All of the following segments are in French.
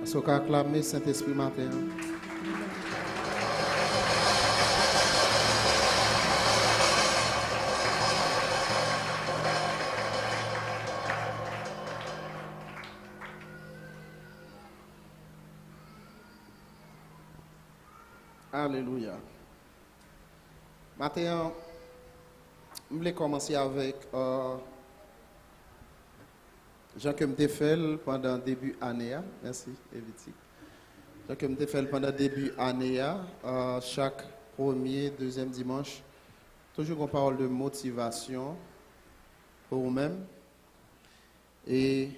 Est-ce qu'on acclame Saint-Esprit matin? Alléluia. Matin, je voulais commencer avec Jean que me fait pendant le début de l'année. Merci, Eviti. Donc, je me fait pendant le début de l'année, chaque premier, deuxième dimanche, toujours une parole de motivation pour vous-même. Et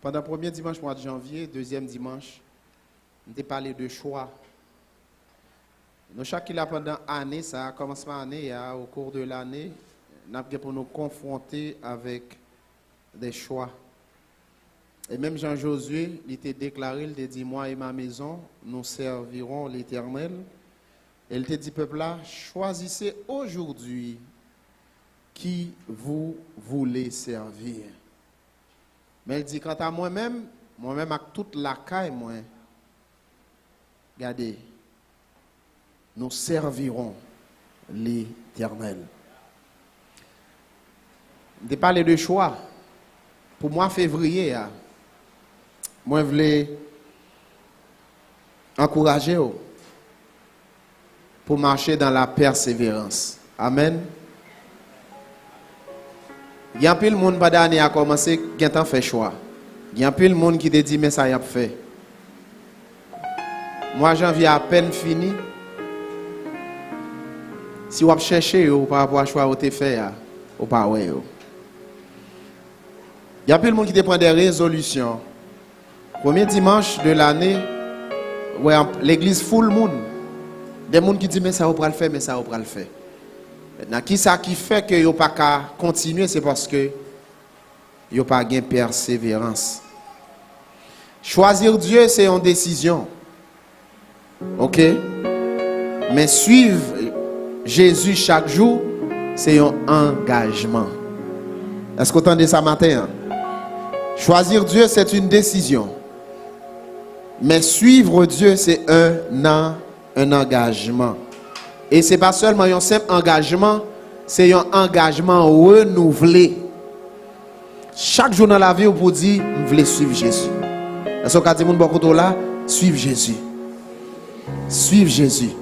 pendant le premier dimanche mois de janvier, deuxième dimanche, je parlé de choix. Nous, chaque qui pendant l'année, ça a commencé l'année, au cours de l'année, nous avons pour nous confronter avec des choix. Et même Jean-Josué, il était déclaré, il a dit, moi et ma maison, nous servirons l'Éternel. Et il t'a dit, peuple là, choisissez aujourd'hui qui vous voulez servir. Mais il dit, quant à moi-même avec toute la caille, moi, regardez, nous servirons l'Éternel. Je parle de choix. Pour moi, février, moi, je voulais encourager pour marcher dans la persévérance. Amen. Il y a plus de monde qui a commencé à faire choix. Il y a plus de monde qui te dit, mais ça y a fait. Moi, janvier à peine fini. Si vous cherchez par rapport à choix que vous avez fait, ou pas, il y a plus de monde qui prend des résolutions. Premier dimanche de l'année, ouais, l'église full monde. Des gens qui disent mais ça va le faire, mais ça va le faire. Maintenant, qui ça qui fait que vous pas qu'à continuer, c'est parce que vous pas gain persévérance. Choisir Dieu, c'est une décision. OK? Mais suivre Jésus chaque jour, c'est un engagement. Est-ce que vous entendez ça matin? Choisir Dieu, c'est une décision. Mais suivre Dieu, c'est un engagement. Et ce n'est pas seulement un simple engagement, c'est un engagement renouvelé. Chaque jour dans la vie, vous dites, vous voulez suivre Jésus. Est-ce que vous avez là? Suivre Jésus. Suivre Jésus.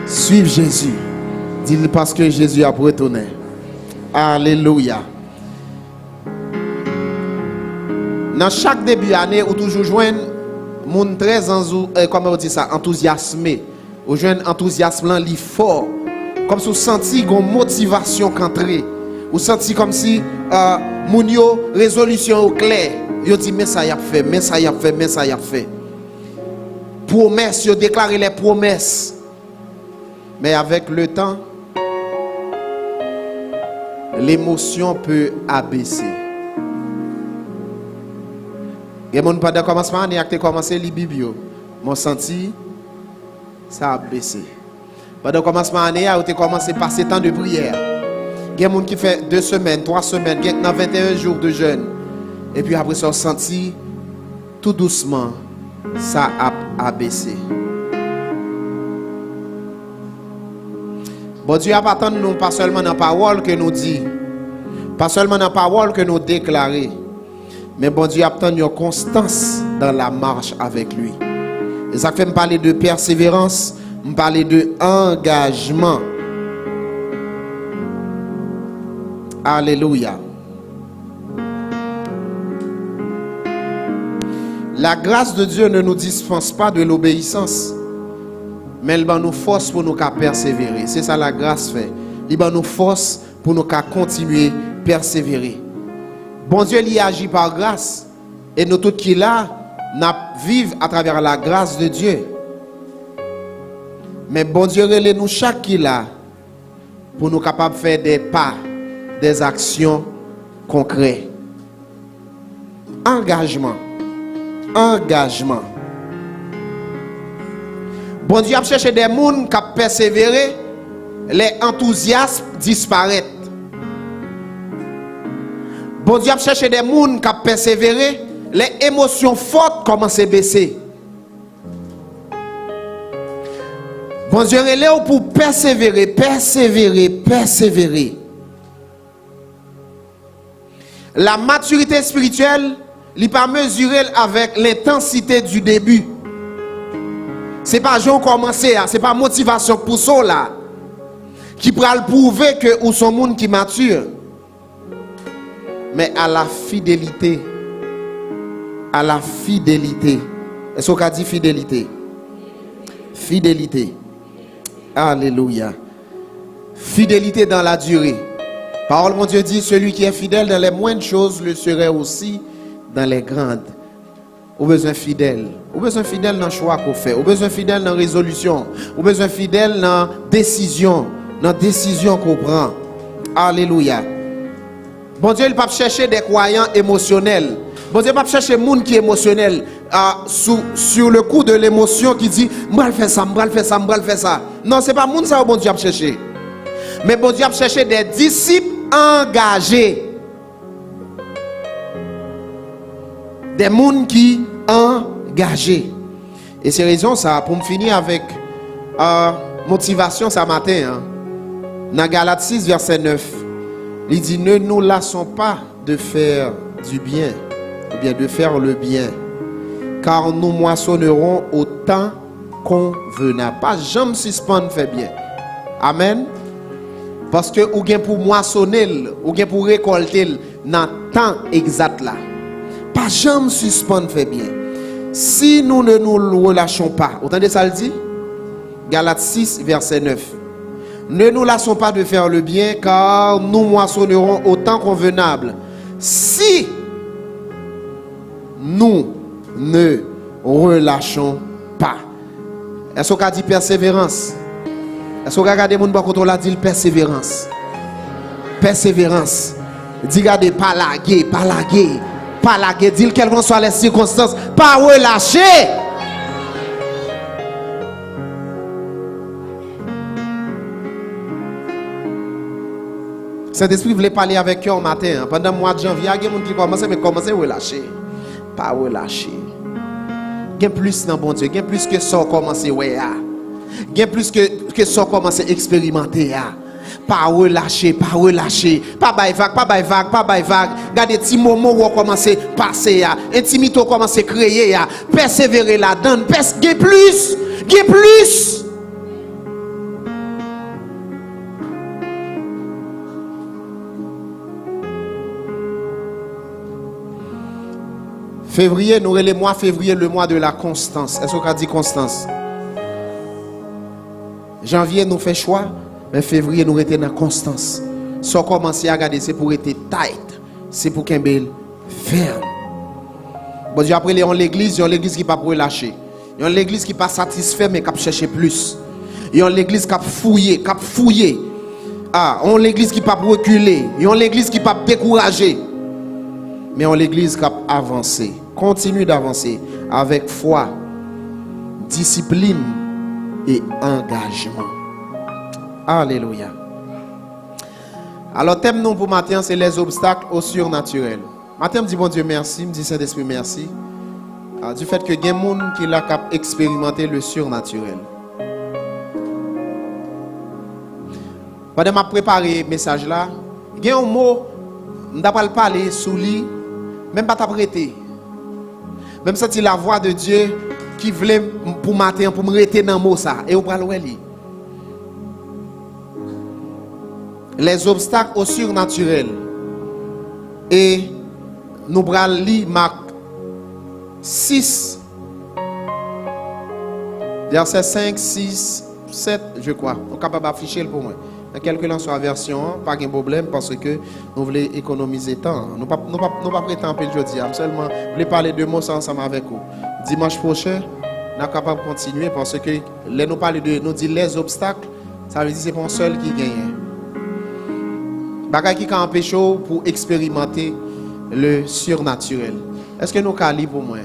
Suivre Jésus. Dis-le parce que Jésus a retourné. Alléluia. Dans chaque début d'année, vous toujours joindre moun très comment on dit ça, enthousiasmé. Ou joindre enthousiasme li fort. Comme si vous senti une motivation qu'entrée. Vous senti comme si moun yo résolution au clair. Yo dit mais ça y a fait, mais ça y a fait, mais ça y a fait. Promesses, yo déclaré les promesses. Mais avec le temps, l'émotion peut abaisser. Et mon pendant commencement, on a commencé les biblios. Mon senti, ça a baissé. Pendant commencement, on a commencé à passer temps de prière. Il y a des gens qui fait 2 semaines, 3 semaines, il y a 21 jours de jeûne. Et puis après ça, on senti tout doucement, ça a abaissé. Bon Dieu a pas attendu nous pas seulement dans la parole que nous dit, pas seulement dans la parole que nous déclarer, mais bon Dieu attend une constance dans la marche avec lui. Et ça fait me parler de persévérance, me parler de engagement. Alléluia. La grâce de Dieu ne nous dispense pas de l'obéissance, mais elle nous force pour nous persévérer. C'est ça la grâce fait. Il nous force pour nous continuer à persévérer. Bon Dieu, il agit par grâce. Et nous tous qui là, nous vivons à travers la grâce de Dieu. Mais bon Dieu, relève nous chaque qui là, pour nous capables de faire des pas, des actions concrètes. Engagement. Engagement. Bon Dieu a cherché des gens qui ont persévéré, les enthousiasmes disparaissent. Bon Dieu a cherché des gens qui ont persévéré, les émotions fortes commencent à baisser. Bon Dieu est pour persévérer, persévérer, persévérer. La maturité spirituelle, il n'est pas mesurée avec l'intensité du début. Ce n'est pas genre commencer, ce n'est pas motivation pour ça là. Qui pourra le prouver que ou son monde qui mature. Mais à la fidélité à la fidélité. Est-ce qu'on a dit fidélité? Fidélité. Alléluia. Fidélité dans la durée. Parole mon Dieu dit, celui qui est fidèle dans les moindres choses le serait aussi dans les grandes. Ou besoin fidèle. Ou besoin fidèle dans le choix qu'on fait. Ou besoin fidèle dans la résolution. Ou besoin fidèle dans la décision. Dans la décision qu'on prend. Alléluia. Bon Dieu, il ne peut pas chercher des croyants émotionnels. Bon Dieu, il ne peut pas chercher des gens qui sont émotionnels sur le coup de l'émotion qui dit « Je vais faire ça, je vais faire ça, je vais faire ça ». Non, ce n'est pas les gens ça bon Dieu a cherché. Mais bon Dieu a cherché des disciples engagés. Des gens qui sont engagés. Et c'est raison ça, pour me finir avec motivation ce matin, hein, dans Galates 6, verset 9, il dit, ne nous lassons pas de faire du bien, ou bien de faire le bien, car nous moissonnerons au temps convenable. Pas jamais suspendre faire bien. Amen. Parce que ou bien pour moissonner, ou bien pour récolter dans le temps exact là. Pas jamais suspendre faire bien. Si nous ne nous relâchons pas, vous entendez ça le dit? Galates 6, verset 9. Ne nous lassons pas de faire le bien, car nous moissonnerons au temps convenable. Si nous ne relâchons pas. Est-ce qu'on a dit persévérance? Est-ce qu'on a regardé mon bas quand on l'a dit persévérance? Persévérance. Dis regardez, pas laguer, pas laguer, pas laguer. Dis quelles que soient les circonstances, pas relâcher. Saint-Esprit voulait parler avec eux au matin. Pendant le mois de janvier, il y a des gens qui commencent, mais commencent à relâcher. Pas relâcher. Il y a plus dans bon Dieu. Il y a plus que ça commence à ouais. Il y a plus que ça commence à expérimenter. Pas relâcher, pas relâcher. Pas bail vague, pas bail vague, pas bail vague. Regardez petits moments où on commence à passer. Intimité commence à créer. Persévérer là-dedans. Il y a plus. Il y a plus. Février, nous avons le mois février, le mois de la constance. Est-ce qu'on a dit constance? Janvier, nous fait choix, mais février, nous étions dans constance. Si on commence à regarder, c'est pour être tight, c'est pour qu'un bel ferme. Bon Dieu, après, l'église, il y a l'église qui ne peut pas relâcher. Il y a l'église qui n'est pas satisfait, mais qui cherche plus. Il y a l'église qui a fouillé, Ah, on l'église qui ne peut pas reculer. Il y a l'église qui ne peut pas décourager. Mais on l'église qui a avancé, continue d'avancer avec foi, discipline et engagement. Alléluia. Alors, thème nous pour matin, c'est les obstacles au surnaturel. Matin, me dit bon Dieu merci, me dit Saint-Esprit merci. Du fait que il y a des gens qui ont expérimenté le surnaturel. Pendant que je prépare le message là, il y a un mot, je ne vais pas parler sous lui. Même pas t'apprêter. Même senti la voix de Dieu qui voulait pour matin pour me rester dans mot ça et on va le lire. Les obstacles au surnaturel. Et nous allons lire Marc 6 verset 5, 6, 7, je crois. On est capable d'afficher pour moi. Dans quelque soit la version, pas de problème parce que nous voulons économiser temps. Nous ne pouvons pas prétendre aujourd'hui. Seulement, nous voulons parler de mots ensemble avec vous. Dimanche prochain, nous sommes capables de continuer parce que nous parlons de nous dit les obstacles, ça veut dire que ce n'est pas un seul qui gagne. Bagay qui empêche pour expérimenter le surnaturel. Est-ce que nous sommes libres pour moi?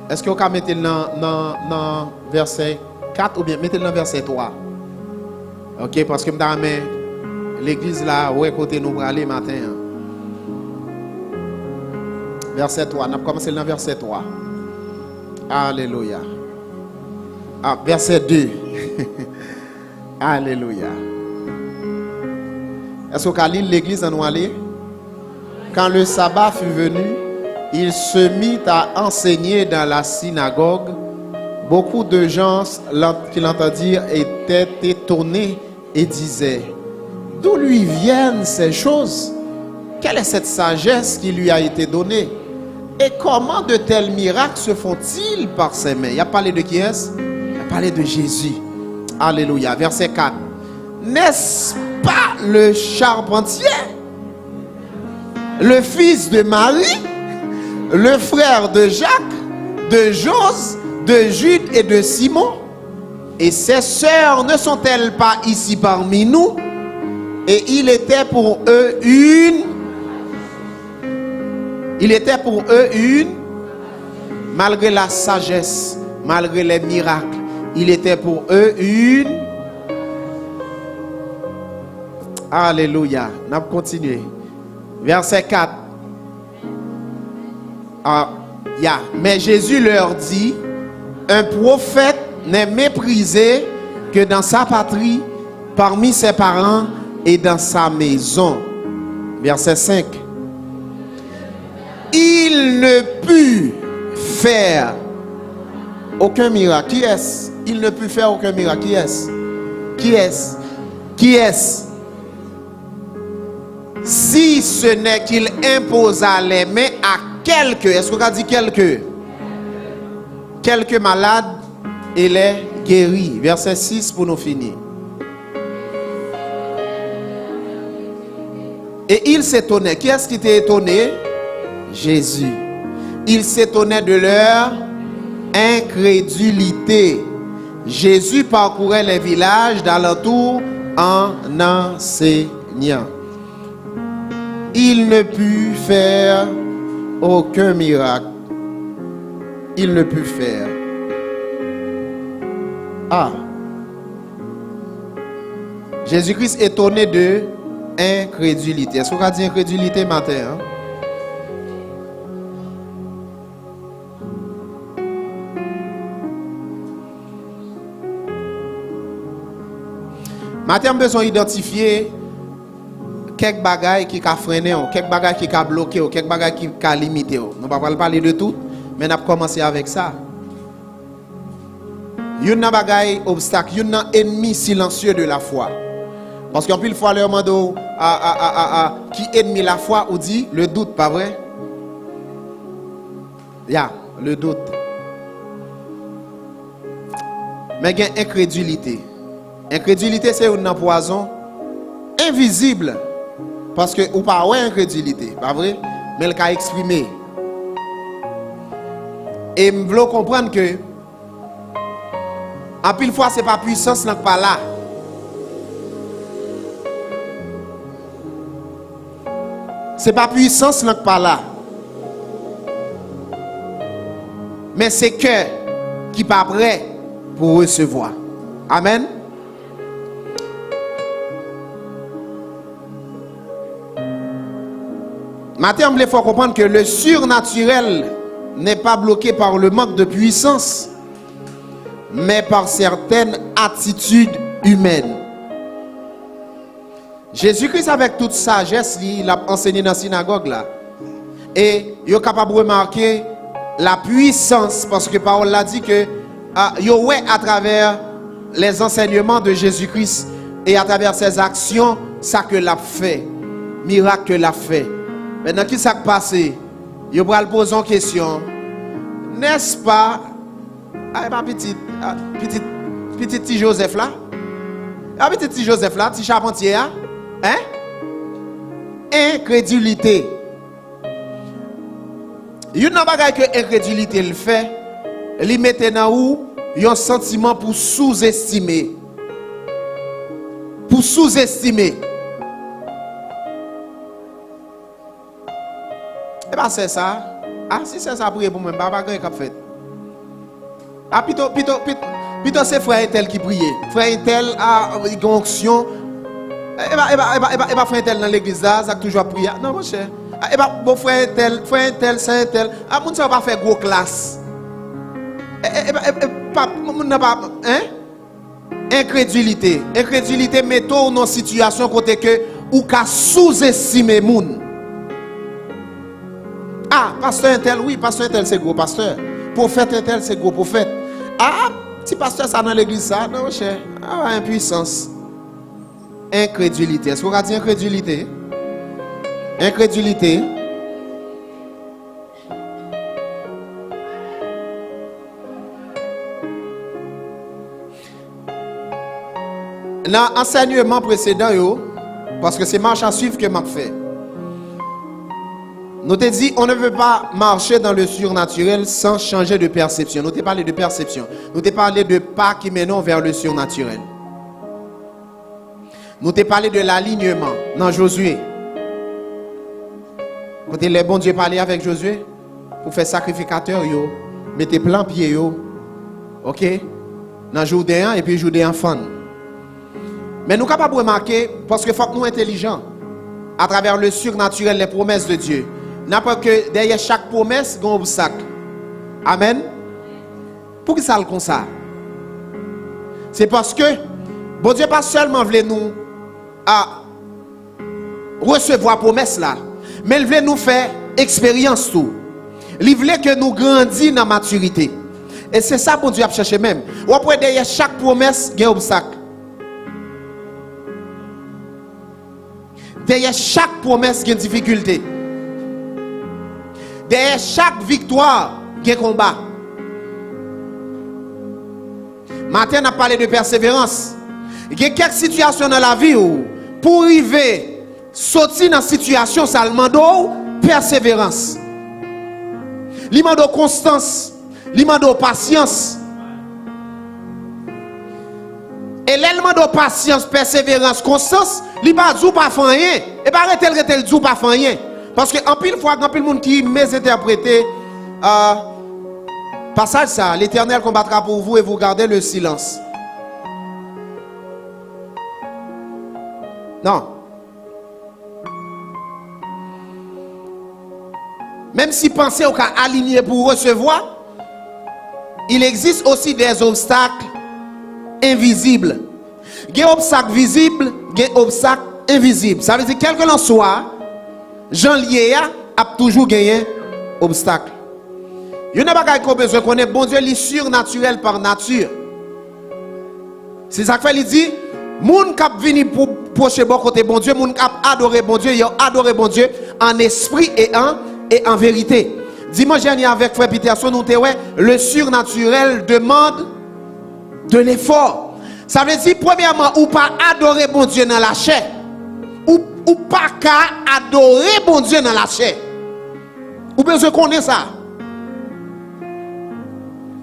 Est-ce que vous pouvez mettre dans verset 4 ou bien mettez dans verset 3? Ok, parce que l'église là, où est côté nous pour aller matin. Verset 3, on a commencé dans verset 3. Alléluia. Ah, verset 2. Alléluia. Est-ce que vous pouvez lire l'église en nous aller? Quand le sabbat fut venu, il se mit à enseigner dans la synagogue. Beaucoup de gens qui l'entendirent étaient étonnés et disaient: d'où lui viennent ces choses? Quelle est cette sagesse qui lui a été donnée? Et comment de tels miracles se font-ils par ses mains? Il a parlé de qui est-ce? Il a parlé de Jésus. Alléluia. Verset 4. N'est-ce pas le charpentier, le fils de Marie, le frère de Jacques, de Jose, de Jude et de Simon? Et ses sœurs ne sont-elles pas ici parmi nous? Et il était pour eux malgré la sagesse, malgré les miracles, il était pour eux une. Alléluia. On va continuer. Verset 4. Mais Jésus leur dit, un prophète n'est méprisé que dans sa patrie, parmi ses parents et dans sa maison. Verset 5. Il ne put faire aucun miracle. Qui est-ce? Il ne put faire aucun miracle. Qui est-ce? Qui est-ce? Qui est-ce? Si ce n'est qu'il imposa les mains à quelques, est-ce qu'on a dit quelques? Quelques malades et les guérit. Verset 6 pour nous finir. Et il s'étonnait. Qui est-ce qui était étonné? Jésus. Il s'étonnait de leur incrédulité. Jésus parcourait les villages d'alentour en enseignant. Il ne put faire aucun miracle. Il ne put faire. Jésus-Christ étonné de incrédulité. Est-ce qu'on a dit incrédulité matin? Hein? Matin, on a besoin d'identifier quelques bagailles qui ont freiné, quelques bagailles qui ont bloqué, quelques bagailles qui ont limité. Nous ne pouvons pas parler de tout, mais on a commencé avec ça. Il y a un bagaille obstacle, il y a un ennemi silencieux de la foi. Parce qu'en plus, il faut aller au monde qui ennemi la foi ou dit le doute, pas vrai? Le doute. Mais il y a incrédulité. Incrédulité, c'est un poison invisible. Parce que, ou pas, ouais, incrédulité, pas vrai? Mais le cas exprimé. Et je veux comprendre que, en pile fois, ce n'est pas puissance, ce n'est pas là. Ce n'est pas puissance, ce n'est pas là. Mais c'est cœur qui n'est pas prêt pour recevoir. Amen. Maintenant, il faut comprendre que le surnaturel n'est pas bloqué par le manque de puissance, mais par certaines attitudes humaines. Jésus-Christ, avec toute sagesse, il a enseigné dans la synagogue là. Et il est capable de remarquer la puissance, parce que la parole l'a dit que à travers les enseignements de Jésus-Christ et à travers ses actions, ça que l'a fait, miracle que l'a fait. Maintenant, qui s'est passé? Je vais poser une question. N'est-ce pas, petit Joseph là? Petit Joseph là, petit charpentier là? Hein? Incrédulité. Il y a une bagaille que incrédulité le fait, il met dans où il y a un sentiment pour sous-estimer. Pour sous-estimer. Et bien c'est ça. Si c'est ça pour moi, je ne vais pas faire fait. Plutôt c'est frère tel qui priait. Frère tel a une onction. Et bien frère tel dans l'église là, ça a toujours prié. Non mon cher. Et bien bon frère tel, saint tel. Mon ne va pas faire gros classe. Incrédulité. Incrédulité met-on dans une situation côté que ou qu'a sous-estimer moun. Pasteur un tel, oui, pasteur un tel c'est gros pasteur. Prophète un tel c'est gros prophète. Si pasteur ça dans l'église ça, non cher. Impuissance. Incrédulité. Est-ce qu'on a dit incrédulité? Incrédulité. Dans l'enseignement précédent, parce que c'est marche à suivre que m'a fait. Nous t'ai dit, on ne veut pas marcher dans le surnaturel sans changer de perception. Nous t'ai parlé de perception. Nous t'ai parlé de pas qui mènent vers le surnaturel. Nous t'ai parlé de l'alignement dans Josué. Quand les bons Dieu parlait avec Josué, pour faire sacrificateur, mettez plein pied, ok? Dans Jourdain et puis Jourdain fan. Mais nous sommes capables de remarquer, parce qu'il faut que nous soyons intelligents, à travers le surnaturel, les promesses de Dieu. N'importe que derrière chaque promesse, il y a un obstacle. Amen. Pour qui ça le comme ça? C'est parce que bon Dieu pas seulement voulait nous recevoir la promesse là, mais il voulait nous faire expérience tout. Il voulait que nous grandissions dans la maturité. Et c'est ça que bon Dieu a cherché même. Ou après derrière chaque promesse, il y a un obstacle. Derrière chaque promesse, il y a une difficulté. Derrière chaque victoire, il y a un combat. Matin, on a parlé de persévérance. Il y a quelques situations dans la vie où, pour arriver, sortir dans la situation, ça demande persévérance. Il demande constance. Il demande patience. Et l'élément de patience, persévérance, constance, il ne dit pas faire rien. Et pas arrêter le dit pas faire rien. Parce que en pile fois, quand pile monde qui mésinterprète passage ça, l'Éternel combattra pour vous et vous gardez le silence. Non. Même si pensez au cas aligné pour recevoir, il existe aussi des obstacles invisibles. Il y a des obstacles visibles, il y a des obstacles invisibles. Ça veut dire quel que l'on soit, Jean lié a toujours gagné obstacle. Il n'y a pas besoin qu'on ait bon Dieu li surnaturel par nature. C'est ça que fait il dit moun k'ap vini pour proche bon côté bon Dieu, moun k'ap adorer bon Dieu, yo adorer bon Dieu en esprit et en vérité. Dimanche dernier avec frère Peterson nous ouais, le surnaturel demande de l'effort. Ça veut dire premièrement ou pas adorer bon Dieu dans la chair. Ou pas qu'à adorer bon Dieu dans la chair. Ou besoin connaître ça.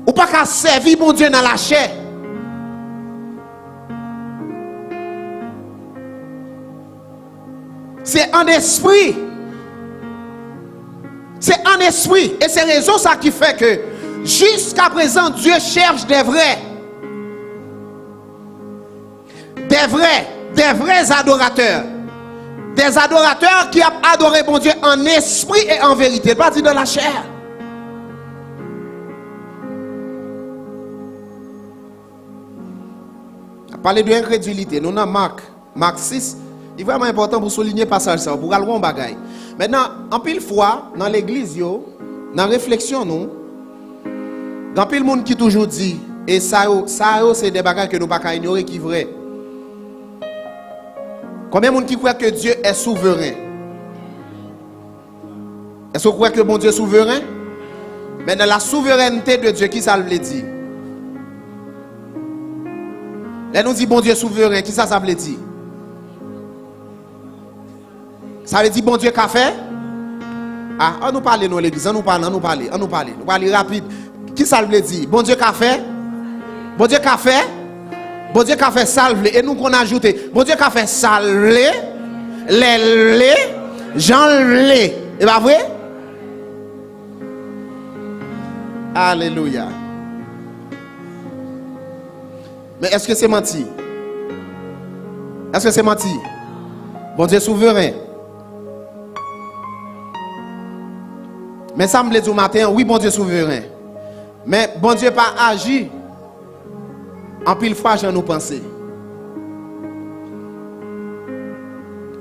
Ou pas qu'à servir bon Dieu dans la chair. C'est en esprit. C'est en esprit. Et c'est raison ça qui fait que jusqu'à présent Dieu cherche des vrais adorateurs. Des adorateurs qui ont adoré bon Dieu en esprit et en vérité, pas dit dans la chair. On a parlé de incrédulité. Nous avons Marc 6. Il est vraiment important pour souligner passage ça, pour aller en bagaille. Maintenant, en pile fois, dans l'église, dans la réflexion, nous, dans pile monde qui toujours dit, et ça c'est des bagages que nous ne pouvons pas ignorer qui sont vrais. Combien de monde qui croit que Dieu est souverain? Est-ce que vous croyez que bon Dieu est souverain? Mais dans la souveraineté de Dieu, qui ça veut dire? Là, nous dit bon Dieu est souverain, qui ça veut dire? Ça veut dire bon Dieu qu'a fait? Ah, on nous parle dans l'église, on nous parle rapide. Qui ça veut dire? Bon Dieu qu'a fait? Bon Dieu qu'a fait? Bon Dieu qu'a fait salver. Et nous qu'on a ajouté, bon Dieu qu'a fait salver, Jean les. Et pas vrai? Alléluia. Mais est-ce que c'est menti? Est-ce que c'est menti? Bon Dieu souverain. Mais ça me plaît au matin, oui, bon Dieu souverain. Mais bon Dieu pas agi en pile fois, j'en nous pensé.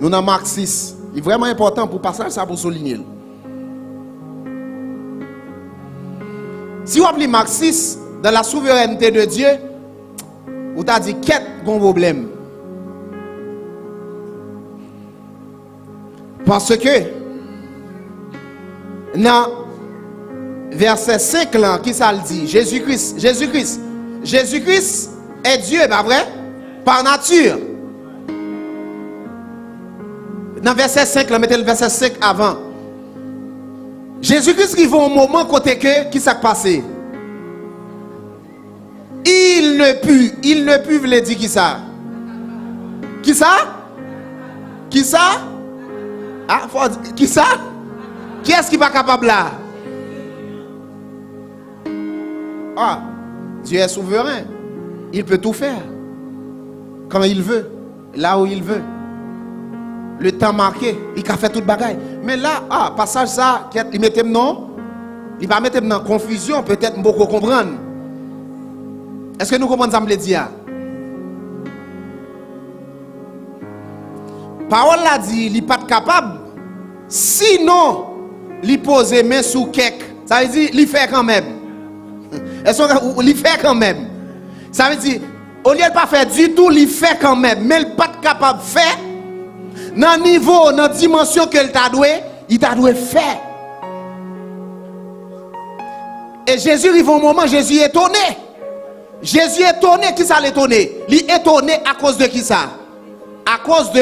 Nous dans Marc 6. Il est vraiment important pour passer ça pour souligner. Si vous appelez Marc 6, dans la souveraineté de Dieu, vous avez dit qu'est-ce qu'on problème. Parce que, dans verset 5 là, qui ça le dit? Jésus-Christ est Dieu, pas vrai? Par nature. Dans verset 5, là, mettez le verset 5 avant. Jésus-Christ qui va au moment côté que, qui s'est passé? Il ne put, veut dire qui ça? Qui ça? Qui ça? Ah, qui ça? Qui est-ce qui n'est pas capable là? Ah, Dieu est souverain. Il peut tout faire. Quand il veut. Là où il veut. Le temps marqué. Il a fait toute bagaille. Mais là, passage ça, il mettait non. Il va mettre dans confusion. Peut-être beaucoup comprendre. Est-ce que nous comprenons ça me dire? Parole l'a dit, il n'est pas capable. Sinon, il pose main sous quelqu'un. Ça veut dire, il fait quand même. Il fait quand même. Ça veut dire, au lieu de pas faire du tout, il fait quand même. Mais il n'est pas capable de faire. Dans le niveau, dans la dimension qu'il t'a doué, il t'a doué faire. Et Jésus arrive au moment, Jésus est étonné. Jésus est étonné, qui ça l'étonné? Il est étonné à cause de qui ça? À cause de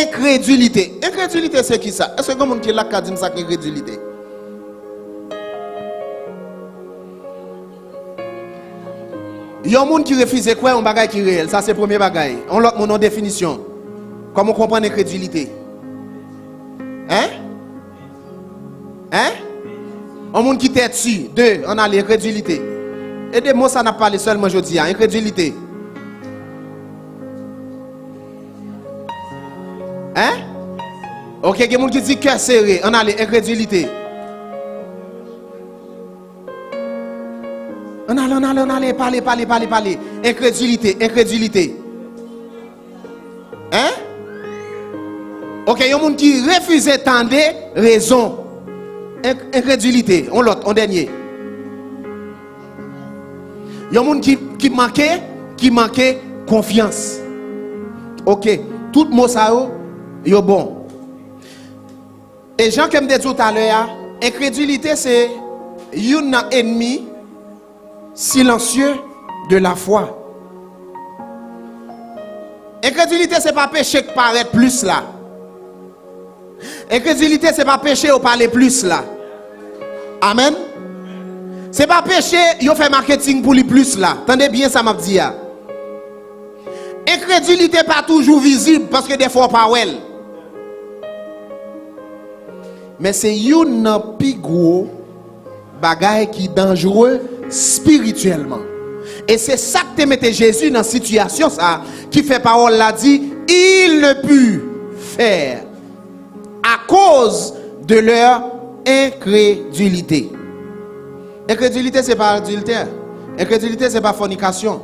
incrédulité. Incrédulité, c'est qui ça? Est-ce que quelqu'un qui est là qui a dit ça, incrédulité? Il y a un monde qui refuse quoi un bagage qui est réel. Ça, c'est le premier bagage. On l'a mon définition. Comment on comprend l'incrédulité? Hein? Hein? Un monde qui t'est dessus. Deux, on a l'incrédulité. Et des mots, ça n'a pas parlé seulement aujourd'hui. Incrédulité. Hein? Ok, il y a des gens qui disent cœur serré. On a l'incrédulité. On allait, parler. Incrédulité. Hein? Ok, il y a des gens qui refusent d'entendre raison. Incrédulité. On l'autre, on dernier. Il y a des gens qui manquent confiance. Ok, tout mot ça, yo bon. Et Jean comme dit tout à l'heure, incrédulité c'est un ennemi silencieux de la foi. Incrédulité c'est pas péché qui paraît plus là. Incrédulité c'est pas péché au parler plus là. Amen. C'est pas péché yo fait marketing pour lui plus là. Attendez bien ça m'a dit. Incrédulité pas toujours visible parce que des fois pas elle. Mais c'est une plus gros bagaille qui est dangereux spirituellement. Et c'est ça que te mette Jésus dans cette situation ça qui fait parole l'a dit, il ne put faire à cause de leur incrédulité. Incrédulité c'est pas adultère. Incrédulité c'est pas fornication.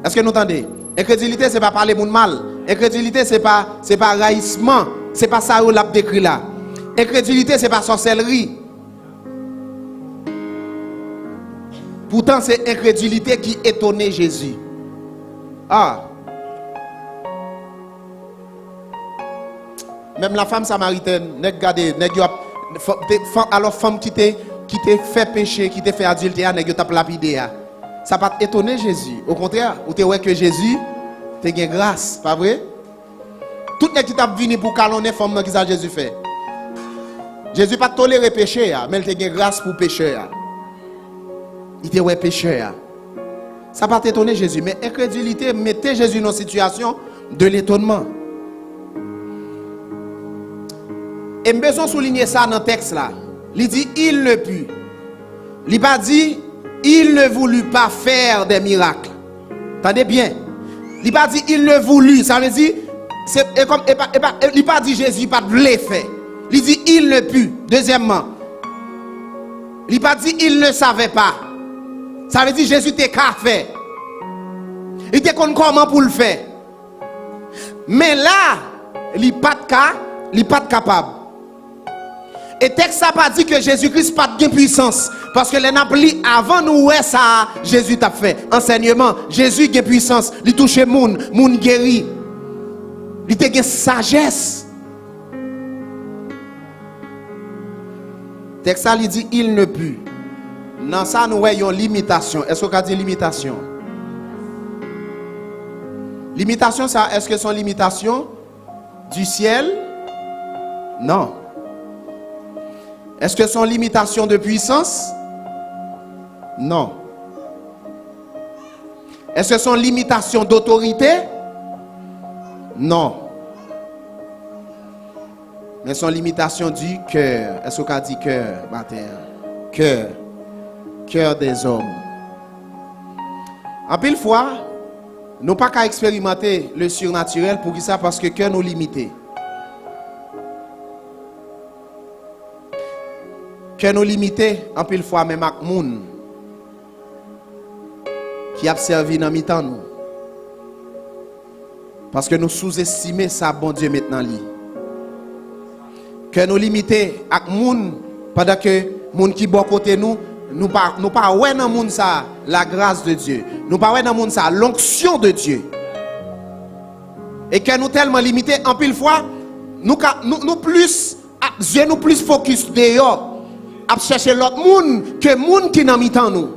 Est-ce que nous entendez? Incrédulité c'est pas parler moun mal. Incrédulité c'est pas raïssement. C'est pas ça où l'a décrit là. Incrédulité c'est pas sorcellerie. Pourtant c'est incrédulité qui étonnait Jésus. Ah. Même la femme samaritaine, alors femme qui te fait pécher, qui te fait adultère, nèg yo t'a lapidé. Ça pas étonner Jésus. Au contraire, ou te ouais que Jésus te gagne grâce, pas vrai? Tout le qui t'a venu pour calonner femme qui ça Jésus fait. Jésus pas toléré péché, mais il te gagne grâce pour pécheur. Il te ouais pécheur. Ça pas t'étonner Jésus, mais incrédulité mettait Jésus dans une situation de l'étonnement. Et besoin souligner ça dans le texte là. Il dit il ne put. Il pas dit il ne voulut pas faire des miracles. Attendez bien. Il pas dit il ne voulut, ça veut dire il pas dit Jésus pas voulait faire. Il dit il ne put. Deuxièmement, il pas dit il ne savait pas. Ça veut dire Jésus t'est qu'à faire. Il était comment pour le faire. Mais là, il pas de cas, il pas capable. Et texte ça pas dit que Jésus-Christ pas de puissance parce que les napoli avant nous ouais ça Jésus t'a fait enseignement. Jésus a puissance, il touche moun guéri. Il te gagne sagesse. Texte ça, il dit il ne put. Dans ça, nous voyons limitation. Est-ce qu'on a dit limitation? Limitation, ça, est-ce que c'est une limitation du ciel? Non. Est-ce que c'est une limitation de puissance? Non. Est-ce que c'est une limitation d'autorité? Non. Mais c'est une limitation du cœur. Est-ce qu'on a dit cœur, matin? Cœur. Cœur des hommes. En pile fois, nous pas qu'à expérimenter le surnaturel pour qui ça? Parce que cœur nous limité. Cœur nous limité, en pile fois, même avec moun qui a servi dans mi-temps nous. Parce que nous sous-estimons ça, bon Dieu, maintenant. Cœur nous limité avec moun pendant que moun qui bon côté nous pas ouais dans moun ça la grâce de Dieu. Nous pas ouais dans moun ça l'onction de Dieu. Et que nous tellement limités en pile fois nous plus Dieu nous plus focus dehors à chercher l'autre monde que monde qui dans mi-temps nous.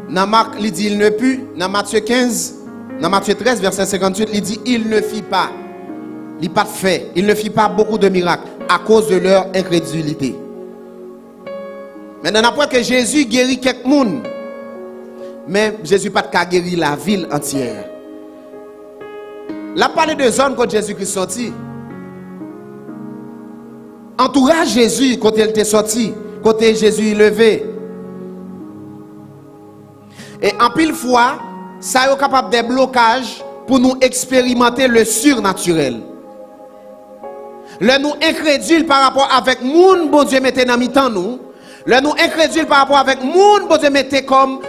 Dans Marc, il dit il ne put. Dans Matthieu 15, dans Matthieu 13, verset 58, il dit il ne fit pas. Il n'a pas fait. Il ne fit pas beaucoup de miracles à cause de leur incrédulité. Maintenant, après que Jésus guérit quelques monde, mais Jésus n'a pas guéri la ville entière. La parlé de zones quand Jésus-Christ sorti. Entourage Jésus quand il était sorti, côté Jésus levé. Et en pile fois, ça est capable de blocages pour nous expérimenter le surnaturel. Le nous incrédule par rapport avec moun bon Dieu mettait dans mi-temps nous. Le nous incrédule par rapport avec moun bon Dieu mettait comme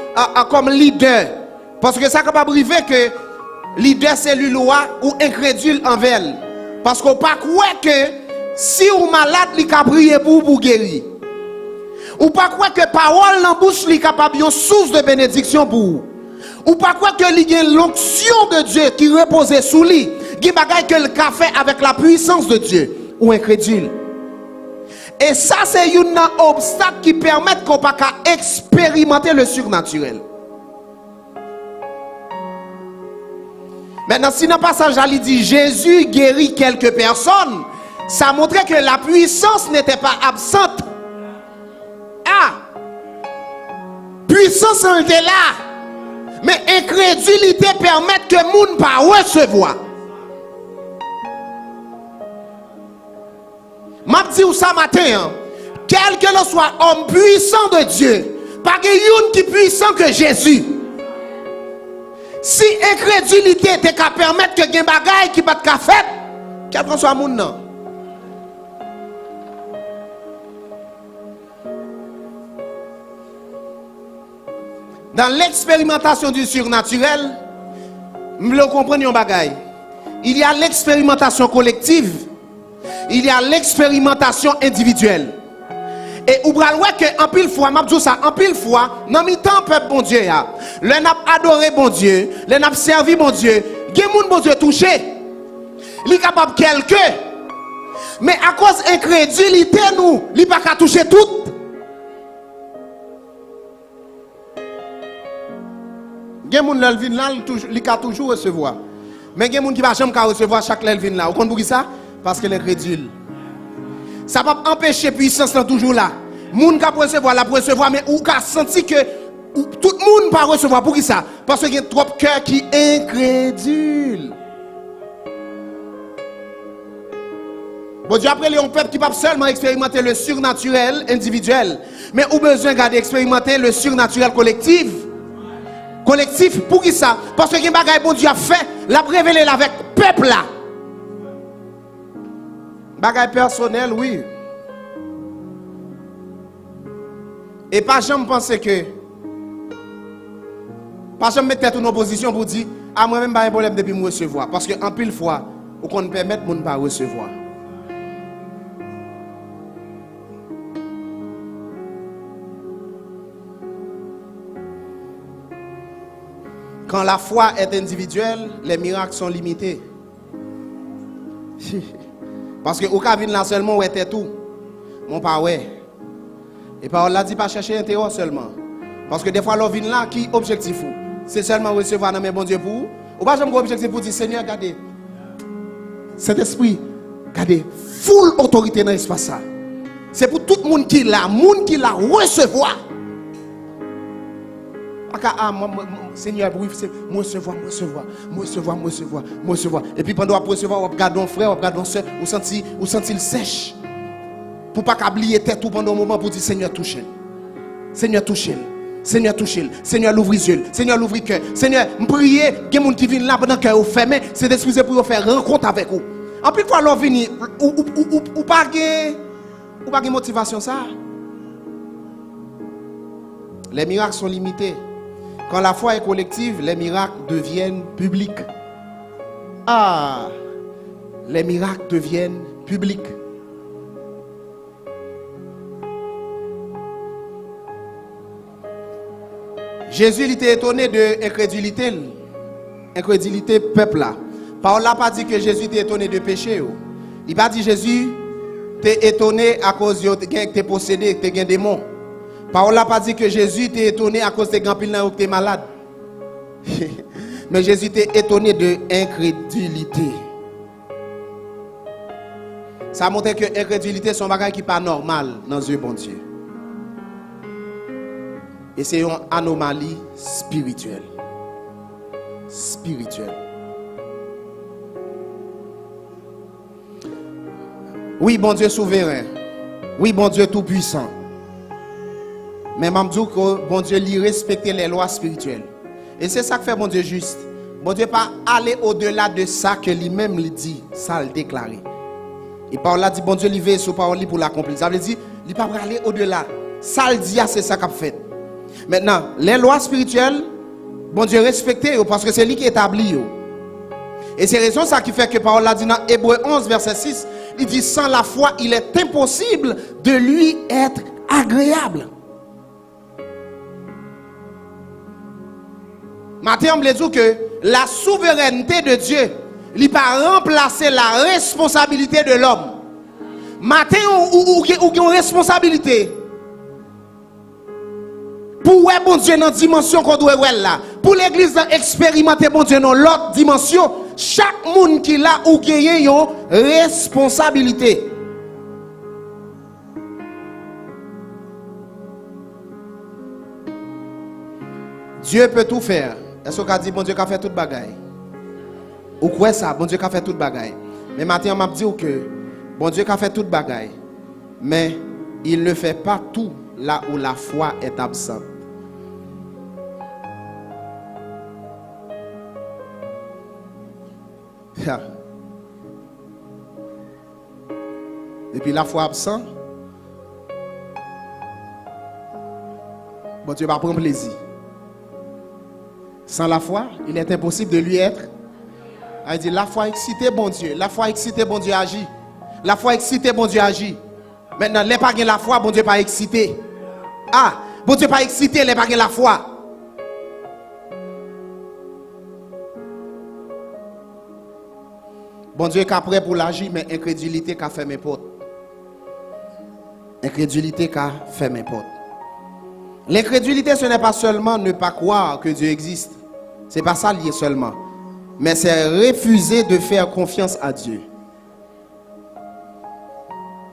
leader. Parce que ça est capable d'arriver que leader c'est lui loi ou incrédule envers. Parce qu'on pas croire que si ou malade il a prié pour guérir. Ou pas croire que parole dans bouche est capable une source de bénédiction pour vous. Ou pas croire que il y a l'onction de Dieu qui repose sous lui, qui bagaille que le fait avec la puissance de Dieu ou incrédule. Et ça c'est un obstacle qui permet qu'on pas expérimenter le surnaturel. Maintenant si dans le passage il dit Jésus guérit quelques personnes, ça montrait que la puissance n'était pas absente. Puissance était là, mais incrédulité permet que le monde pas recevoir. M'a dit ça matin, quel que soit homme puissant de Dieu, pas quelqu'un qui est puissant que Jésus. Si incrédulité était capable de permettre que des bagailles qui pas de faire, quel que soit le monde non. Dans l'expérimentation du surnaturel, nous comprenons un bagage. Il y a l'expérimentation collective, il y a l'expérimentation individuelle. Et vous voyez que en pile fois, m'a dit ça, en pile fois, dans mi temps peuple bon Dieu a, le n'a adoré bon Dieu, le n'a servi bon Dieu, gen moun bon Dieu touché. Il est capable quelqu'un. Mais à cause incrédulité nous, il pas qu'à toucher tout. Il y a des gens qui vient toujours recevoir. Mais il y a des gens qui ne vont jamais recevoir chaque lèvre là. Vous comprenez pour ça? Parce que l'incrédule. Ça ne va pas empêcher la puissance toujours là. Les gens qui recevoir, la recevoir, mais vous avez senti que tout le monde ne peut pas recevoir. Pour ça? Parce qu'il y a trop de cœurs qui sont incrédules. Bon Dieu, après, il y a un peuple qui ne peut pas seulement expérimenter le surnaturel individuel, mais ou besoin d'expérimenter le surnaturel collectif. Collectif, pour qui ça? Parce que bagay bon Dieu a fait, l'a révélé avec peuple là. Bagay personnel, oui. Et pas jamais penser que, pas jamais mettre tête en opposition pour dire, ah moi-même pas un problème depuis me recevoir. Parce que en pile fois, on ne permet de ne pas recevoir. Quand la foi est individuelle, les miracles sont limités. Parce que au cas vient là seulement où était tout. Mon père ouais. Et parole là dit pas chercher intérêt seulement. Parce que des fois l'on vient là qui objectif ou c'est seulement recevoir dans mes bon Dieu pour ou pas jamais objectif pour dire Seigneur regardez. Cet esprit regardez full autorité dans l'espace ça. C'est pour tout le monde qui l'a recevoir. Seigneur, moi recevoir. Et puis pendant qu'on recevoir, on regarde un frère, on regarde une soeur, on sentit le sèche. Pour pas qu'oublier tête tout pendant un moment pour dire Seigneur touche-le. Seigneur touche-le. Seigneur touche-le. Seigneur l'ouvre les yeux. Seigneur l'ouvre le cœur. Seigneur, me prier, il y a des gens qui viennent là pendant que vous fermez, c'est d'excuser pour faire rencontre avec vous. En plus fois l'on vient ou pas de motivation ça. Les miracles sont limités. Quand la foi est collective, les miracles deviennent publics. Ah, les miracles deviennent publics. Jésus il était étonné de l'incrédulité peuple là. Paul n'a pas dit que Jésus était étonné de péché. Il n'a pas dit Jésus était étonné à cause de t'es possédé, t'es un démon. Paul n'a pas dit que Jésus était étonné à cause de grand pile ou t'es malade. Mais Jésus était étonné de incrédulité. Ça montre que l'incrédulité est un bagage qui n'est pas normal dans les yeux bon Dieu. Et c'est une anomalie spirituelle. Oui, bon Dieu souverain. Oui, bon Dieu tout puissant. Mais je dis que bon Dieu lui respecte les lois spirituelles. Et c'est ça que fait bon Dieu juste. Bon Dieu pas aller au-delà de ça que lui-même lui dit, ça le déclarer. Et par là dit bon Dieu lui veille sur parole pour l'accomplir. Ça veut dire il pas aller au-delà. Ça le dit c'est ça qu'a fait. Maintenant, les lois spirituelles, bon Dieu respecte parce que c'est lui qui établit. Et c'est raison ça qui fait que parole là dit dans Hébreux 11 verset 6, il dit sans la foi, il est impossible de lui être agréable. Matthieu me dit que la souveraineté de Dieu il pas remplacer la responsabilité de l'homme. Matin ou une responsabilité pour ouais bon Dieu dans dimension qu'on doit ouais là. Pour l'église expérimenter bon Dieu dans l'autre dimension, chaque monde qui là ou qui a une responsabilité. Dieu peut tout faire. Est-ce qu'on a dit bon Dieu a fait toute bagaille? Ou quoi ça? Bon Dieu a fait toute bagaille. Mais maintenant, on m'a dit que bon Dieu a fait toute bagaille. Mais il ne fait pas tout là où la foi est absente. Et puis la foi absente, bon Dieu va prendre plaisir. Sans la foi, il est impossible de lui être. Il dit la foi excitée, bon Dieu. La foi excitée, bon Dieu agit. La foi excitée, bon Dieu agit. Maintenant, les pas la foi, bon Dieu pas excité. Ah, bon Dieu pas excité, les pas la foi. Bon Dieu est prêt pour l'agir, mais incrédulité qu'a fait mes potes. Incrédulité qu'a fait mes potes. L'incrédulité, ce n'est pas seulement ne pas croire que Dieu existe. Ce n'est pas ça lié seulement. Mais c'est refuser de faire confiance à Dieu.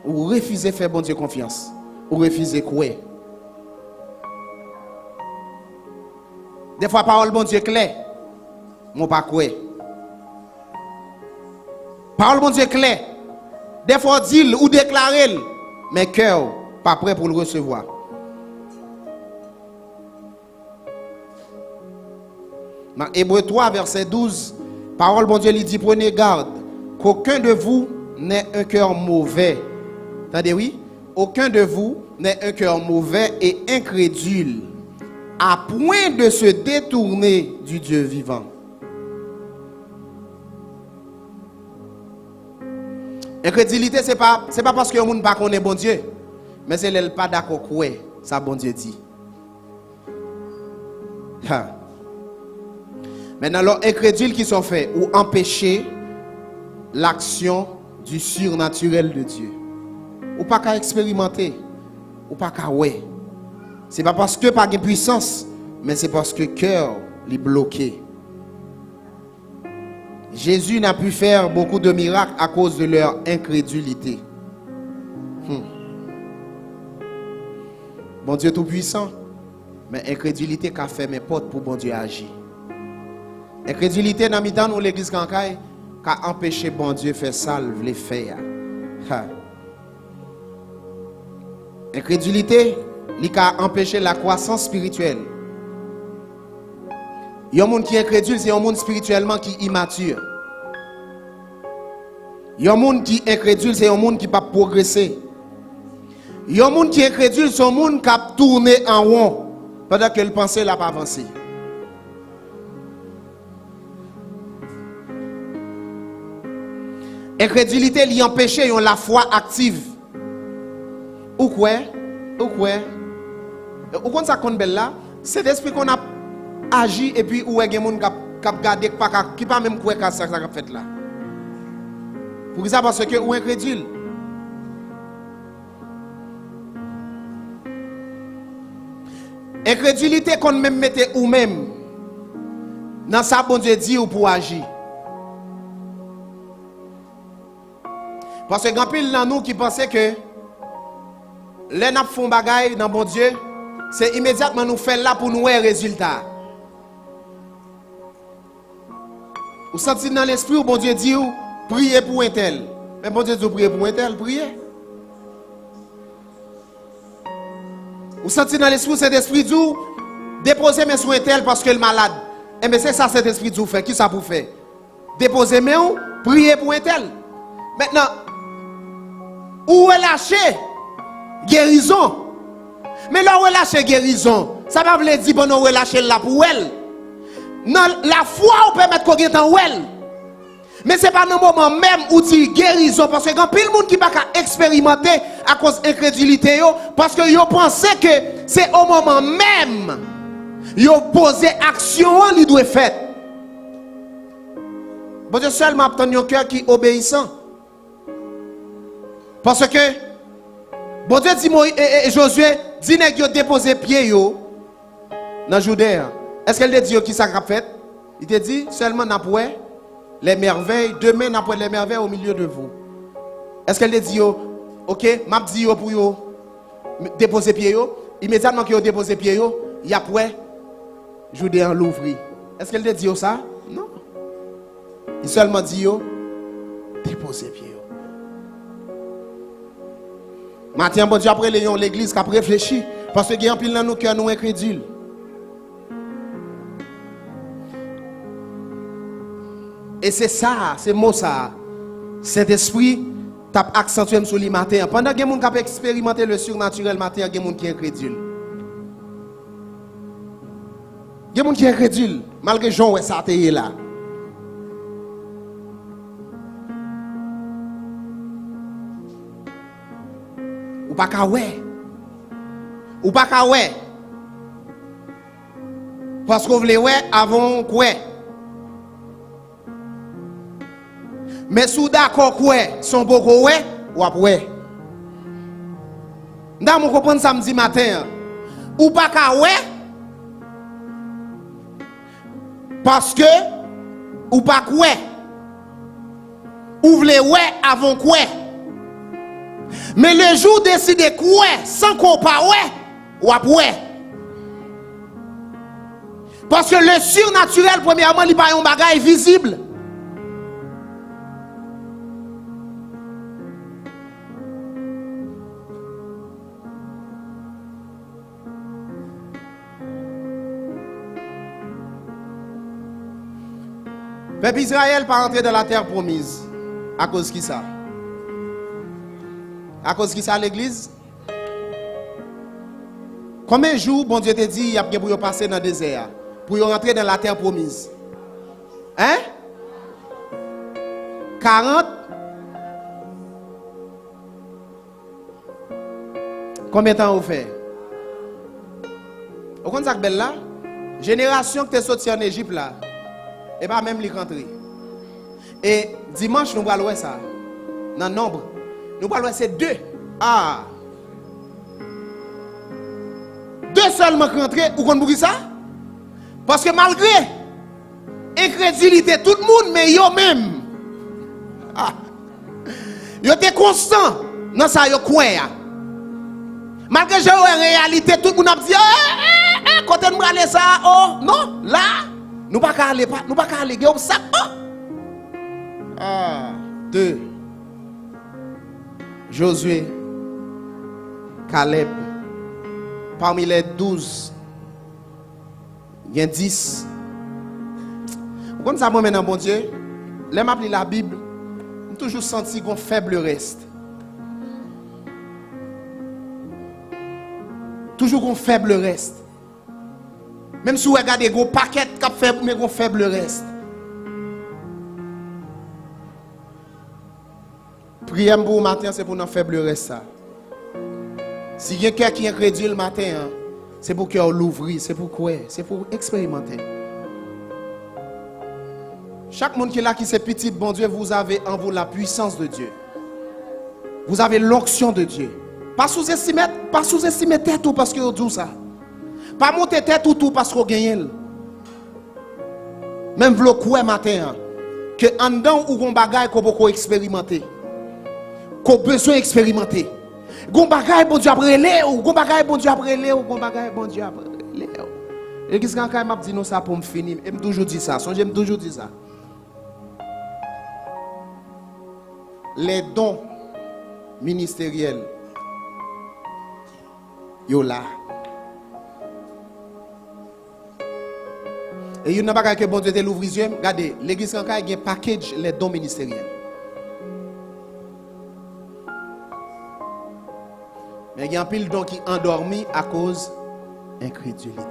Ou refuser de faire bon Dieu confiance. Ou refuser quoi. Des fois, parole bon Dieu clair. Mon pas quoi. Parole bon Dieu clair. Des fois, dit ou déclarer. Mais cœur, pas prêt pour le recevoir. Dans Hébreux 3, verset 12, parole bon Dieu lui dit, prenez garde qu'aucun de vous n'ait un cœur mauvais. Attendez, oui? Aucun de vous n'ait un cœur mauvais et incrédule, à point de se détourner du Dieu vivant. Incrédulité, ce n'est pas parce que le monde ne connaît pas bon Dieu, mais c'est le pas d'accord quoi ça bon Dieu dit. Maintenant, les incrédules qui sont faits ou empêcher l'action du surnaturel de Dieu. Ou pas qu'à expérimenter, ou pas qu'à ouais. C'est pas parce que pas de puissance, mais c'est parce que le cœur est bloqué. Jésus n'a pu faire beaucoup de miracles à cause de leur incrédulité. Bon Dieu tout puissant, mais incrédulité qu'a fait mes portes pour bon Dieu agir. Incrédulité dans mi-temps nous l'église Kankai qu'a empêché bon Dieu faire salve les faire. Incrédulité li a empêché la croissance spirituelle. Il y a un monde qui est incrédule, c'est un monde spirituellement qui est immature. Il y a un monde qui est incrédule, c'est un monde qui ne peut pas progresser. Il y a un monde qui est incrédule, c'est un monde qui a tourné en rond pendant que le pensée n'a pas avancé. Incrédulité lui empêche la foi active. Ou quoi? Ou quoi? Ou quand ça compte belle là, c'est l'esprit qu'on a agi et puis où est-ce qu'il y a des gens qui ont gardé qui pas même quoi que ça a fait là. Pour ça parce que ou incrédule. Incrédulité qu'on même mettait ou même dans ça bon Dieu dit ou pour agir. Parce que grand pile dans nous qui pensait que les n'a font bagaille dans bon Dieu, c'est immédiatement nous faire là pour nous voir résultat. Vous sentez dans l'esprit où bon Dieu dit priez pour un tel. Mais bon Dieu dit priez pour un tel, priez. Vous sentez dans l'esprit cet esprit dit déposez mes soins tel parce que le malade. Et mais c'est ça cet esprit dit fait. Qui ça pour faire? Déposez mes ou priez pour un tel. Maintenant où est lâché guérison. Mais là où est lâché guérison, ça va veut dire bon on relâcher là pour elle. Non, la foi on peut mettre qu'on est en elle. Mais c'est pas dans le moment même où dit guérison parce que quand pile monde qui pas expérimenter à cause incrédulité yo parce que yo pensait que c'est au moment même yo poser action li doit faire. Bon Dieu seulement obtenir un cœur qui obéissant. Parce que bon Dieu dit Josué dit nèg yo déposer pied yo dans Judée. Est-ce qu'elle dit qui ça a fait? Il te dit seulement n'a pas les merveilles, demain n'a pas les merveilles au milieu de vous. Est-ce qu'elle dit OK, m'a dit pour yo déposer pied yo, immédiatement que yo déposer pied yo, il y a pour Judée en l'ouvrir. Est-ce qu'elle dit ça? Non. Il seulement dit déposer pied yo. Matin, bon Dieu, après l'église qui a réfléchi, parce que il y a un pile dans nos cœurs, nous incrédules. Et c'est ça, c'est mot ça. Cet esprit t'a accentué sur le matin. Pendant que les gens qui ont expérimenté le surnaturel matin, il y a des gens qui sont incrédules. Il y a des gens qui sont incrédules, malgré Jean et ça est là. Ou pas qu'à ouais. Ou pas qu'à ouais. Parce que vous voulez ouais avant quoi. Mais sous d'accord quoi, son beaucoup ouais ou après. Dans mon comprendre samedi matin. Ou pas qu'à ouais. Parce que ou pas quoi. Ou voulez ouais avant quoi. Mais le jour décide quoi sans qu'on pas ouais ou après. Parce que le surnaturel premièrement il pas un bagage visible. Peuple Israël pas entrer dans la terre promise. À cause de qui ça? À cause de qui ça l'église? Combien de jours, bon Dieu te dit, il y a pour passer dans le désert, pour rentrer dans la terre promise? Hein? 40? Combien de temps vous fait? Vous comprenez ça que belle là? Génération que tu es sorti en Égypte là. Et pas même les rentrer. Et dimanche, nous allons voir ça. Dans le nombre. Nous allons voir c'est 2. Ah. 2 seulement rentrer. Ou qu'on ça? Parce que malgré incrédulité, tout le monde, mais yo même. Ah. Yo était constant dans ça, yo quoi. Malgré j'ai en réalité, tout le monde a dit, quand on va aller ça, oh, non, là, nous ne pouvons pas aller, nous pas aller, ça, oh. Ah, 2. Josué, Caleb, parmi les 12, il y a 10. Comme ça, moi maintenant, bon Dieu, les m'appeler la Bible, j'ai toujours senti qu'on faible reste. Toujours qu'on faible reste. Même si vous regardez un paquet qui fait, mais qu'on faible reste. Prière pour le matin, c'est pour nous faible reste ça. Si il y a quelqu'un qui est incrédule le matin, hein, c'est pour qu'on l'ouvre, c'est pour quoi? C'est pour expérimenter. Chaque monde qui est là, qui est petit, bon Dieu, vous avez en vous la puissance de Dieu. Vous avez l'onction de Dieu. Pas sous-estimer tête ou parce que vous dites ça. Pas monter tête ou tout parce que vous gagnez. Même vous le matin, que en dedans ou gon bagay qu'on peut expérimenter. Qu'on besoin expérimenter. Gon bagay bon Dieu après les ou gon bagay bon Dieu après les ou gon bagay bon Dieu après les. Et qu'est-ce qu'on m'a dit nous ça pour me finir. J'aime toujours dire ça. J'aime toujours dire ça. Les dons ministériels yo là. Et il n'y a pas que bon Dieu te l'ouvre les yeux. Regardez, l'église quand il y a un package les dons ministériels. Mais il y a un pile don qui endormi à cause d'incrédulité.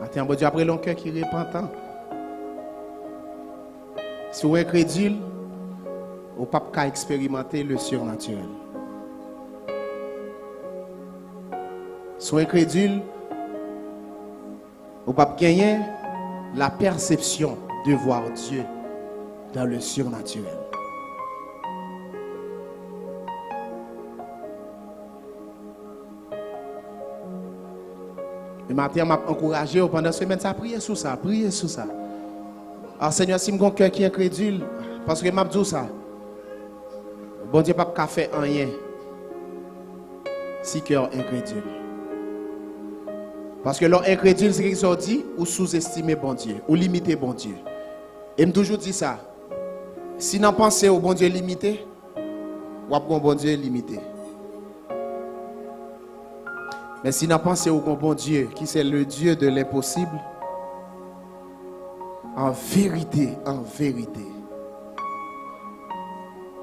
Attends, bon Dieu, après l'on cœur qui est repentant. Si vous êtes incrédule, vous ne pouvez pas expérimenter le surnaturel. Si vous êtes incrédule, vous ne pouvez pas gagner la perception de voir Dieu dans le surnaturel. Le matin, m'a encouragé pendant la semaine, ça prier sur ça, prier sur ça. Alors Seigneur, si mon cœur qui est incrédule, parce que m'a dit ça, bon Dieu pas faire rien si cœur incrédule. Parce que l'incrédule, c'est ce qu'ils dit, ou sous-estimer bon Dieu, ou limiter bon Dieu. Et me toujours dit ça. Si vous pensez au bon Dieu limité, ou à bon Dieu limité. Mais si vous pensez au bon Dieu, qui c'est le Dieu de l'impossible, en vérité, on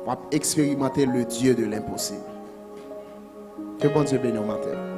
va expérimenter le Dieu de l'impossible. Que bon Dieu bénisse au matin.